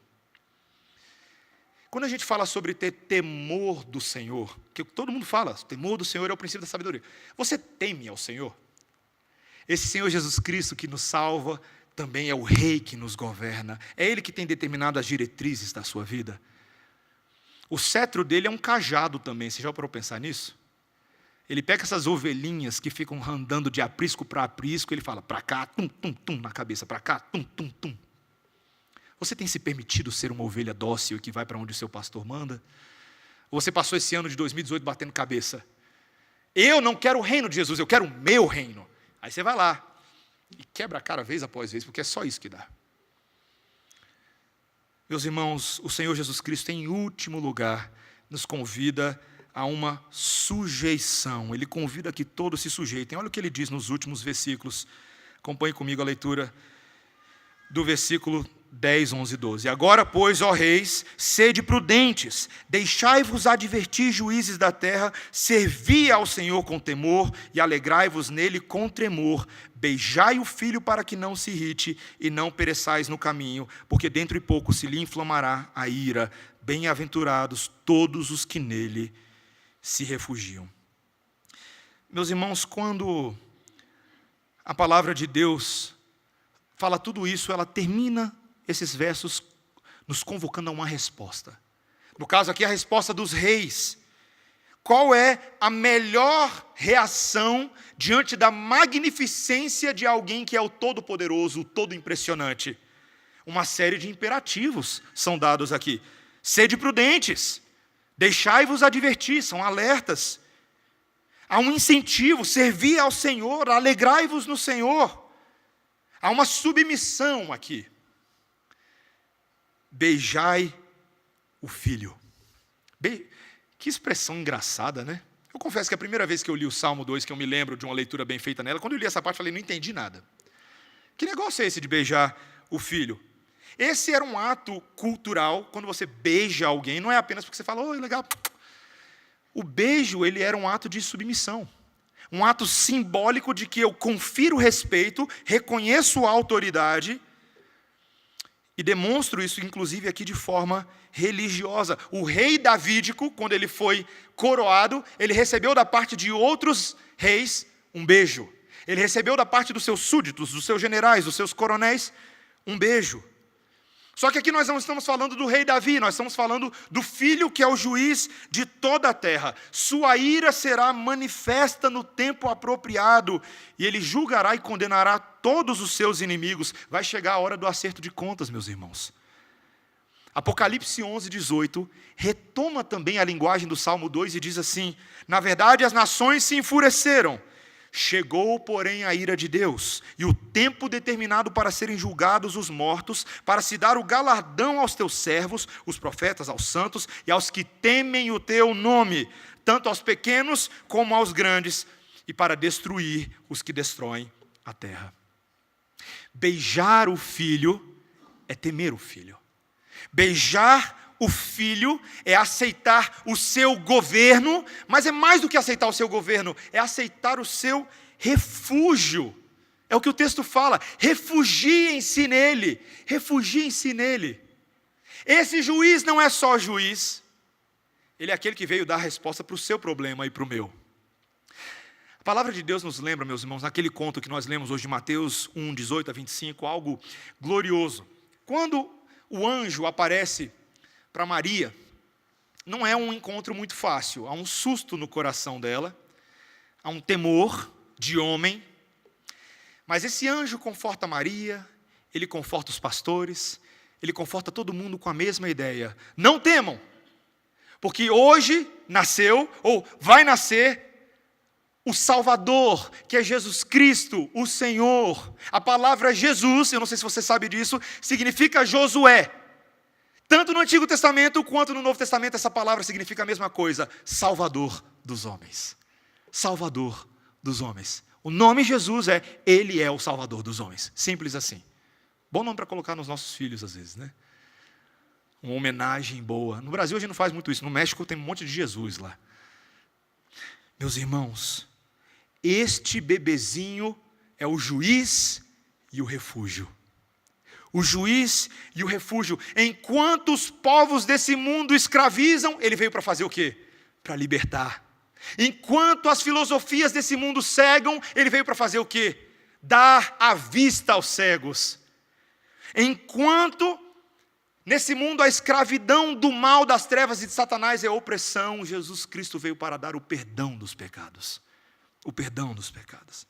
Quando a gente fala sobre ter temor do Senhor, que todo mundo fala, temor do Senhor é o princípio da sabedoria. Você teme ao Senhor? Esse Senhor Jesus Cristo que nos salva, também é o Rei que nos governa. É Ele que tem determinado as diretrizes da sua vida. O cetro dele é um cajado também, você já parou para pensar nisso? Ele pega essas ovelhinhas que ficam andando de aprisco para aprisco, ele fala, para cá, tum, tum, tum, na cabeça, para cá, tum, tum, tum. Você tem se permitido ser uma ovelha dócil e que vai para onde o seu pastor manda? Ou você passou esse ano de 2018 batendo cabeça? Eu não quero o reino de Jesus, eu quero o meu reino. Aí você vai lá e quebra a cara vez após vez, porque é só isso que dá. Meus irmãos, o Senhor Jesus Cristo, em último lugar, nos convida a uma sujeição. Ele convida que todos se sujeitem. Olha o que ele diz nos últimos versículos. Acompanhe comigo a leitura do versículo 10, 11 e 12. Agora, pois, ó reis, sede prudentes, deixai-vos advertir juízes da terra, servi ao Senhor com temor e alegrai-vos nele com tremor. Beijai o filho para que não se irrite e não pereçais no caminho, porque dentro de pouco se lhe inflamará a ira. Bem-aventurados todos os que nele se refugiam. Meus irmãos, quando a palavra de Deus fala tudo isso, ela termina esses versos nos convocando a uma resposta. No caso aqui, a resposta dos reis. Qual é a melhor reação diante da magnificência de alguém que é o Todo-Poderoso, o Todo-Impressionante? Uma série de imperativos são dados aqui. Sede prudentes, deixai-vos advertir, são alertas. Há um incentivo, servi ao Senhor, alegrai-vos no Senhor. Há uma submissão aqui. Beijai o filho. Que expressão engraçada, né? Eu confesso que a primeira vez que eu li o Salmo 2, que eu me lembro de uma leitura bem feita nela, quando eu li essa parte, eu falei, não entendi nada. Que negócio é esse de beijar o filho? Esse era um ato cultural, quando você beija alguém, não é apenas porque você fala, oh, legal. O beijo, ele era um ato de submissão. Um ato simbólico de que eu confiro respeito, reconheço a autoridade e demonstro isso, inclusive, aqui de forma religiosa. O rei davídico, quando ele foi coroado, ele recebeu da parte de outros reis um beijo. Ele recebeu da parte dos seus súditos, dos seus generais, dos seus coronéis, um beijo. Só que aqui nós não estamos falando do rei Davi, nós estamos falando do filho que é o juiz de toda a terra. Sua ira será manifesta no tempo apropriado, e ele julgará e condenará todos os seus inimigos. Vai chegar a hora do acerto de contas, meus irmãos. Apocalipse 11:18 retoma também a linguagem do Salmo 2 e diz assim: na verdade as nações se enfureceram, chegou, porém, a ira de Deus, e o tempo determinado para serem julgados os mortos, para se dar o galardão aos teus servos, os profetas, aos santos e aos que temem o teu nome, tanto aos pequenos como aos grandes, e para destruir os que destroem a terra. Beijar o filho é temer o filho. Beijar o filho é aceitar o seu governo, mas é mais do que aceitar o seu governo, é aceitar o seu refúgio. É o que o texto fala: refugiem-se nele, refugiem-se nele. Esse juiz não é só juiz, ele é aquele que veio dar a resposta para o seu problema e para o meu. A palavra de Deus nos lembra, meus irmãos, naquele conto que nós lemos hoje de Mateus 1:18-25, algo glorioso. Quando o anjo aparece para Maria, não é um encontro muito fácil. Há um susto no coração dela, há um temor de homem, mas esse anjo conforta Maria, ele conforta os pastores, ele conforta todo mundo com a mesma ideia: não temam, porque hoje nasceu, ou vai nascer, o Salvador, que é Jesus Cristo, o Senhor. A palavra Jesus, eu não sei se você sabe disso, significa Josué. Tanto no Antigo Testamento quanto no Novo Testamento, essa palavra significa a mesma coisa: Salvador dos homens. Salvador dos homens. O nome Jesus Ele é o Salvador dos homens. Simples assim. Bom nome para colocar nos nossos filhos, às vezes, né? Uma homenagem boa. No Brasil a gente não faz muito isso. No México tem um monte de Jesus lá. Meus irmãos, este bebezinho é o juiz e o refúgio. O juiz e o refúgio. Enquanto os povos desse mundo escravizam, ele veio para fazer o quê? Para libertar. Enquanto as filosofias desse mundo cegam, ele veio para fazer o quê? Dar a vista aos cegos. Enquanto nesse mundo a escravidão do mal, das trevas e de Satanás é opressão, Jesus Cristo veio para dar o perdão dos pecados. O perdão dos pecados.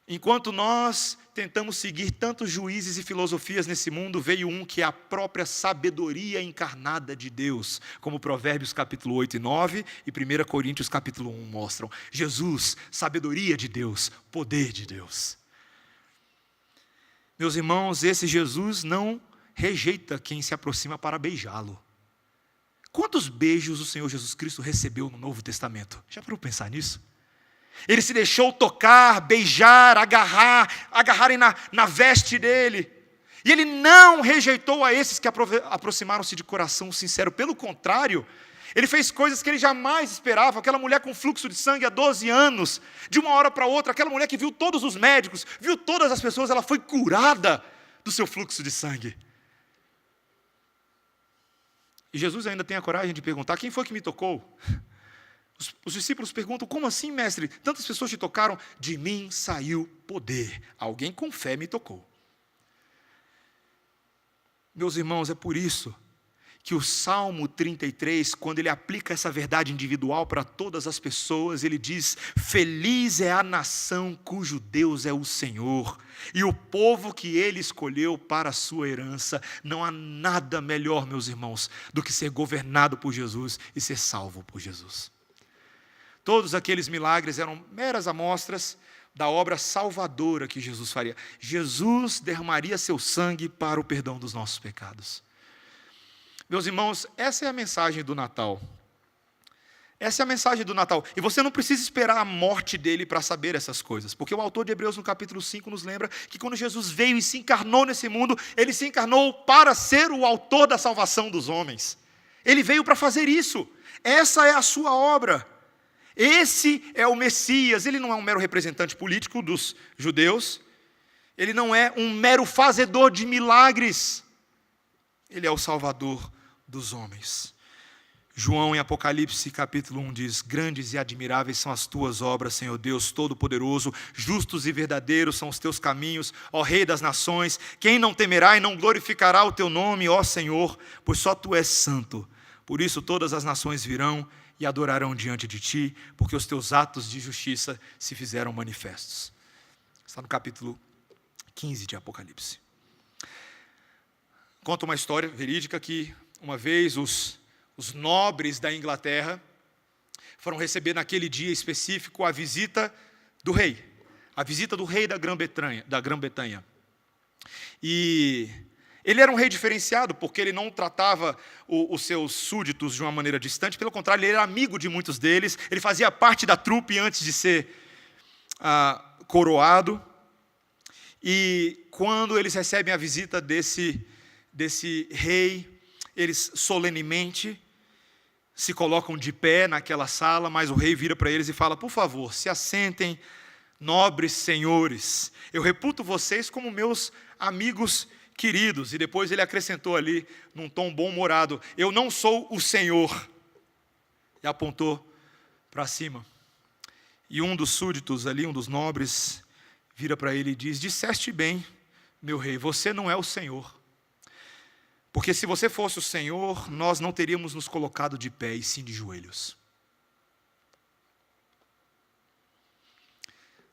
Enquanto nós tentamos seguir tantos juízes e filosofias nesse mundo, veio um que é a própria sabedoria encarnada de Deus, como Provérbios capítulo 8 e 9 e 1 Coríntios capítulo 1 mostram. Jesus, sabedoria de Deus, poder de Deus. Meus irmãos, esse Jesus não rejeita quem se aproxima para beijá-lo. Quantos beijos o Senhor Jesus Cristo recebeu no Novo Testamento? Já parou para pensar nisso? Ele se deixou tocar, beijar, agarrarem na veste dele. E ele não rejeitou a esses que aproximaram-se de coração sincero. Pelo contrário, ele fez coisas que ele jamais esperava. Aquela mulher com fluxo de sangue há 12 anos, de uma hora para outra, aquela mulher que viu todos os médicos, viu todas as pessoas, ela foi curada do seu fluxo de sangue. E Jesus ainda tem a coragem de perguntar: quem foi que me tocou? Os discípulos perguntam: como assim, mestre? Tantas pessoas te tocaram. De mim saiu poder. Alguém com fé me tocou. Meus irmãos, é por isso que o Salmo 33, quando ele aplica essa verdade individual para todas as pessoas, ele diz: feliz é a nação cujo Deus é o Senhor, e o povo que ele escolheu para a sua herança. Não há nada melhor, meus irmãos, do que ser governado por Jesus e ser salvo por Jesus. Todos aqueles milagres eram meras amostras da obra salvadora que Jesus faria. Jesus derramaria seu sangue para o perdão dos nossos pecados. Meus irmãos, essa é a mensagem do Natal. Essa é a mensagem do Natal. E você não precisa esperar a morte dele para saber essas coisas. Porque o autor de Hebreus, no capítulo 5, nos lembra que quando Jesus veio e se encarnou nesse mundo, ele se encarnou para ser o autor da salvação dos homens. Ele veio para fazer isso. Essa é a sua obra. Esse é o Messias. Ele não é um mero representante político dos judeus. Ele não é um mero fazedor de milagres. Ele é o Salvador dos homens. João, em Apocalipse, capítulo 1, diz: grandes e admiráveis são as tuas obras, Senhor Deus Todo-Poderoso, justos e verdadeiros são os teus caminhos, ó Rei das nações. Quem não temerá e não glorificará o teu nome, ó Senhor, pois só tu és santo. Por isso todas as nações virão e adorarão diante de ti, porque os teus atos de justiça se fizeram manifestos. Está no capítulo 15 de Apocalipse. Conta uma história verídica que uma vez os nobres da Inglaterra foram receber naquele dia específico a visita do rei da Grã-Bretanha. E ele era um rei diferenciado, porque ele não tratava os seus súditos de uma maneira distante, pelo contrário, ele era amigo de muitos deles, ele fazia parte da trupe antes de ser coroado. E quando eles recebem a visita desse rei, eles solenemente se colocam de pé naquela sala, mas o rei vira para eles e fala: por favor, se assentem, nobres senhores, eu reputo vocês como meus amigos queridos. E depois ele acrescentou ali, num tom bom-humorado: eu não sou o Senhor. E apontou para cima. E um dos súditos ali, um dos nobres, vira para ele e diz: disseste bem, meu rei, você não é o Senhor. Porque se você fosse o Senhor, nós não teríamos nos colocado de pé, e sim de joelhos.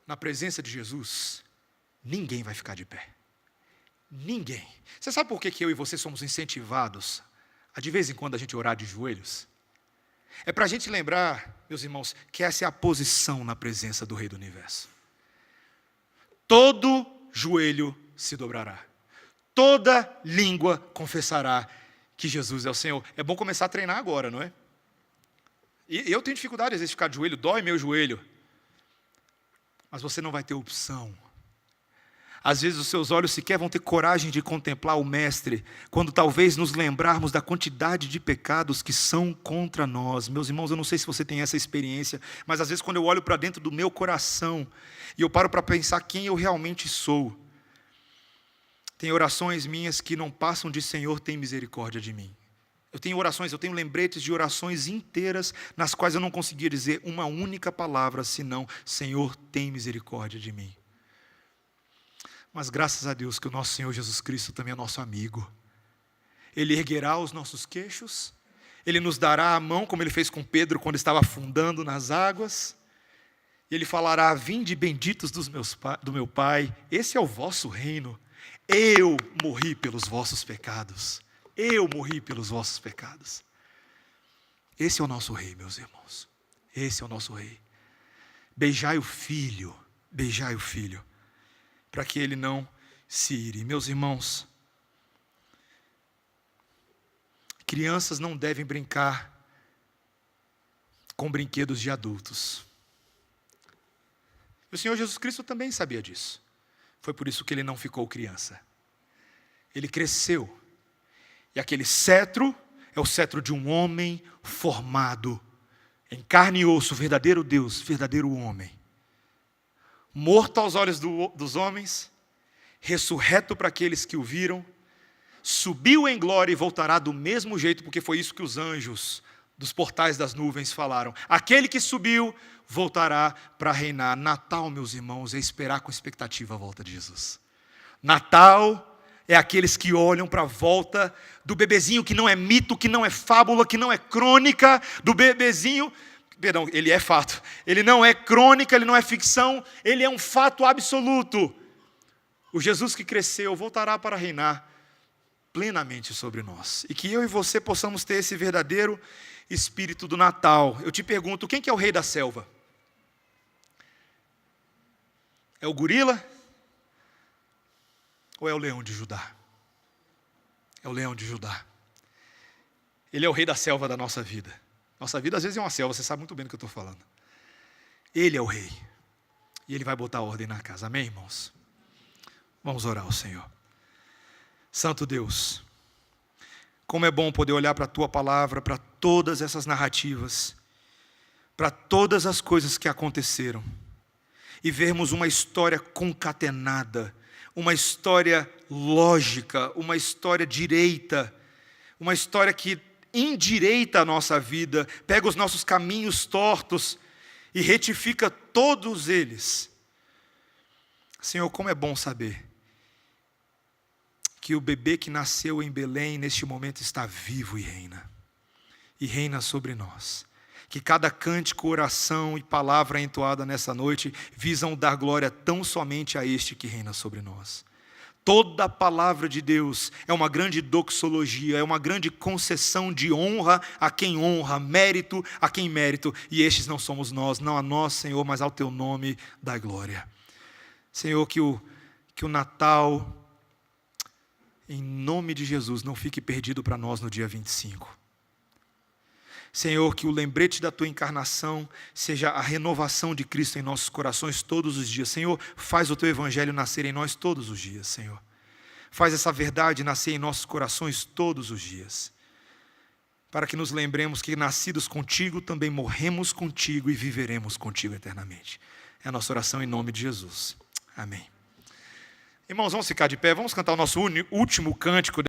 Na presença de Jesus, ninguém vai ficar de pé. Ninguém. Você sabe por que eu e você somos incentivados a de vez em quando a gente orar de joelhos? É para a gente lembrar, meus irmãos, que essa é a posição na presença do Rei do Universo. Todo joelho se dobrará. Toda língua confessará que Jesus é o Senhor. É bom começar a treinar agora, não é? E eu tenho dificuldade, às vezes, de ficar de joelho, dói meu joelho. Mas você não vai ter opção. Às vezes os seus olhos sequer vão ter coragem de contemplar o Mestre, quando talvez nos lembrarmos da quantidade de pecados que são contra nós. Meus irmãos, eu não sei se você tem essa experiência, mas às vezes quando eu olho para dentro do meu coração, e eu paro para pensar quem eu realmente sou, tem orações minhas que não passam de Senhor, tem misericórdia de mim. Eu tenho lembretes de orações inteiras, nas quais eu não conseguia dizer uma única palavra, senão: Senhor, tem misericórdia de mim. Mas graças a Deus que o nosso Senhor Jesus Cristo também é nosso amigo. Ele erguerá os nossos queixos, Ele nos dará a mão, como Ele fez com Pedro quando estava afundando nas águas. E Ele falará: vinde benditos do meu Pai, esse é o vosso reino. Eu morri pelos vossos pecados. Eu morri pelos vossos pecados. Esse é o nosso Rei, meus irmãos. Esse é o nosso Rei. Beijai o Filho, para que Ele não se ire. Meus irmãos, crianças não devem brincar com brinquedos de adultos. O Senhor Jesus Cristo também sabia disso. Foi por isso que Ele não ficou criança. Ele cresceu. E aquele cetro é o cetro de um homem formado em carne e osso, verdadeiro Deus, verdadeiro homem. Morto aos olhos dos homens, ressurreto para aqueles que o viram, subiu em glória e voltará do mesmo jeito, porque foi isso que os anjos dos portais das nuvens falaram. Aquele que subiu voltará para reinar. Natal, meus irmãos, é esperar com expectativa a volta de Jesus. Natal é aqueles que olham para a volta do bebezinho, que não é mito, que não é fábula, que não é crônica, do bebezinho, perdão, ele é fato, ele não é crônica, ele não é ficção, ele é um fato absoluto. O Jesus que cresceu voltará para reinar plenamente sobre nós. E que eu e você possamos ter esse verdadeiro espírito do Natal. Eu te pergunto, quem que é o rei da selva? É o gorila? Ou é o leão de Judá? É o leão de Judá. Ele é o rei da selva da nossa vida. Nossa vida às vezes é uma selva, você sabe muito bem do que eu estou falando. Ele é o rei. E Ele vai botar ordem na casa. Amém, irmãos? Vamos orar ao Senhor. Santo Deus, como é bom poder olhar para a Tua palavra, para todas essas narrativas, para todas as coisas que aconteceram e vermos uma história concatenada, uma história lógica, uma história direita, uma história que endireita a nossa vida, pega os nossos caminhos tortos e retifica todos eles. Senhor, como é bom saber que o bebê que nasceu em Belém, neste momento, está vivo e reina sobre nós. Que cada cântico, oração e palavra entoada nessa noite visam dar glória tão somente a este que reina sobre nós. Toda a palavra de Deus é uma grande doxologia, é uma grande concessão de honra a quem honra, mérito a quem mérito, e estes não somos nós, não a nós, Senhor, mas ao Teu nome da glória. Senhor, que o Natal, em nome de Jesus, não fique perdido para nós no dia 25. Senhor, que o lembrete da Tua encarnação seja a renovação de Cristo em nossos corações todos os dias. Senhor, faz o Teu evangelho nascer em nós todos os dias, Senhor. Faz essa verdade nascer em nossos corações todos os dias. Para que nos lembremos que nascidos contigo, também morremos contigo e viveremos contigo eternamente. É a nossa oração em nome de Jesus. Amém. Irmãos, vamos ficar de pé, vamos cantar o nosso último cântico.